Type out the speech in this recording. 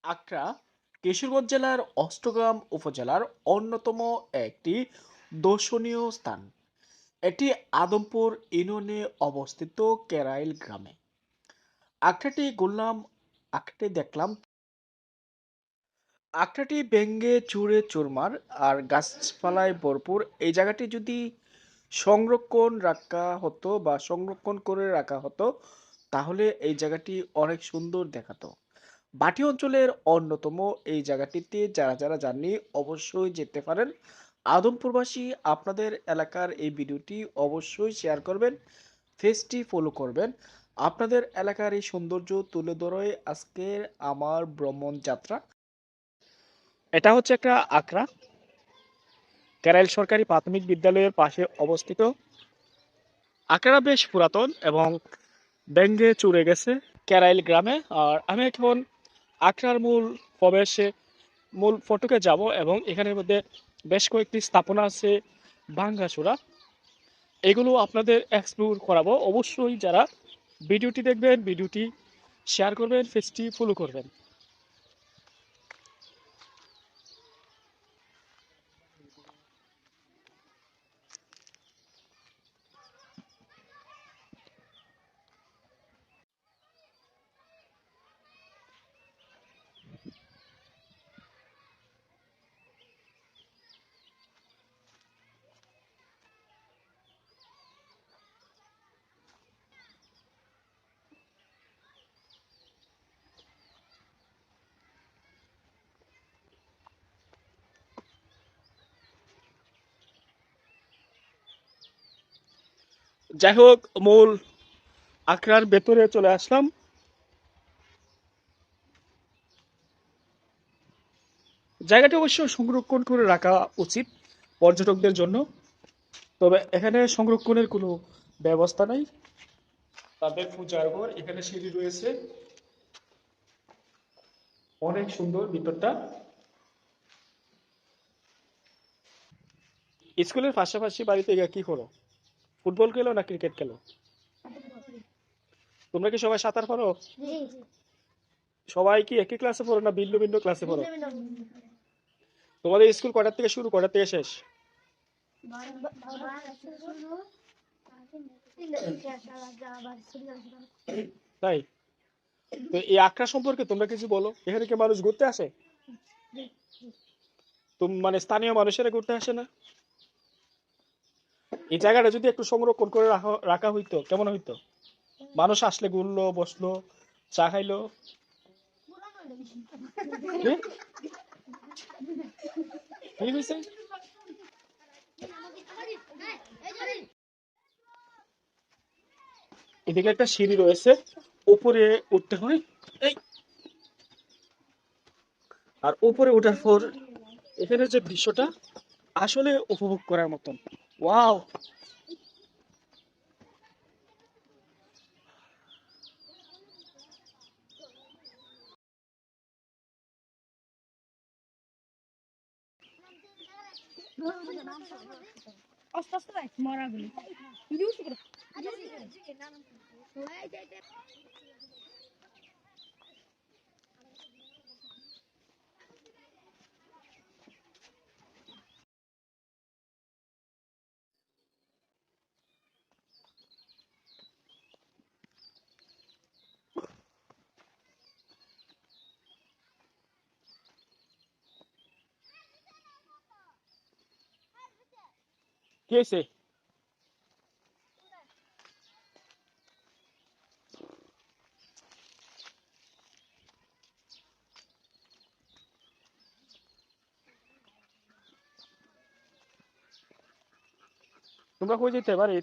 আক্রা কিশোরগঞ্জ জেলার অষ্টগ্রাম উপজেলার অন্যতম একটি দর্শনীয় স্থান। এটি আদমপুর ইউনিয়নে অবস্থিত কেরাইল গ্রামে। আখড়াটি ঘুরলাম, আখড়াটি দেখলাম। আখড়াটি ভেঙ্গে চুরে চুরমার আর গাছপালায় ভরপুর। এই জায়গাটি যদি সংরক্ষণ রাখা হতো বা সংরক্ষণ করে রাখা হতো, তাহলে এই জায়গাটি অনেক সুন্দর দেখাতো। বাটি অঞ্চলের অন্যতম এই জায়গাটিতে যারা যারা যাননি অবশ্যই যেতে পারেন। আদমপুরবাসী আপনাদের এলাকার এই ভিডিওটি অবশ্যই শেয়ার করবেন, পেজটি ফলো করবেন। আপনাদের এলাকার এই সৌন্দর্য তুলে ধরে আজকের আমার ভ্রমণ যাত্রা। এটা হচ্ছে একটা আখড়া, কেরাইল সরকারি প্রাথমিক বিদ্যালয়ের পাশে অবস্থিত। আখড়া বেশ পুরাতন এবং ভেঙ্গে চুরে গেছে কেরাইল গ্রামে। আর আমি এখন আখড়ার মূল প্রবেশে মূল ফটকে যাব এবং এখানের মধ্যে বেশ কয়েকটি স্থাপনা আছে ভাঙ্গাচোরা, এগুলো আপনাদের এক্সপ্লোর করাবো। অবশ্যই যারা ভিডিওটি দেখবেন, ভিডিওটি শেয়ার করবেন, পেজটি ফলো করবেন। যাই হোক, মূল আখড়ার ভেতরে চলে আসলাম। জায়গাটি অবশ্য সংরক্ষণ করে রাখা উচিত পর্যটকদের জন্য, তবে এখানে সংরক্ষণের কোনো ব্যবস্থা নাই। তাদের পূজার ঘর, এখানে সিঁড়ি রয়েছে, অনেক সুন্দর ভিতরটা। স্কুলের পাশাপাশি বাড়িতে গিয়ে কি করো? ফুটবল খেলো না ক্রিকেট খেলো? তোমরা কি সবাই সাঁতার পারো? সবাই কি একই ক্লাসে পড়ো না ভিন্ন ভিন্ন ক্লাসে পড়ো? তোমাদের স্কুল কটার থেকে শুরু, কটার থেকে শেষ? তাই? তো এই আখড়া সম্পর্কে তোমরা কিছু বলো। এখানে কি মানুষ ঘুরতে আসে? তুমি মানে স্থানীয় মানুষেরা ঘুরতে আসে না? এই জায়গাটা যদি একটু সংরক্ষণ করে রাখা হইতো কেমন হইতো? মানুষ আসলে ঘুরলো, বসলো, চা খাইলো। কি কি হয়েছে? এদিকে একটা সিঁড়ি রয়েছে, উপরে উঠতে হয়। এই, আর উপরে ওঠার পর এখানে যে দৃশ্যটা আসলে উপভোগ করার মতন। ওয়াও! আস্তে আস্তে মরাগুলি কি হয়েছে? তোমরা কই যেতে পারে?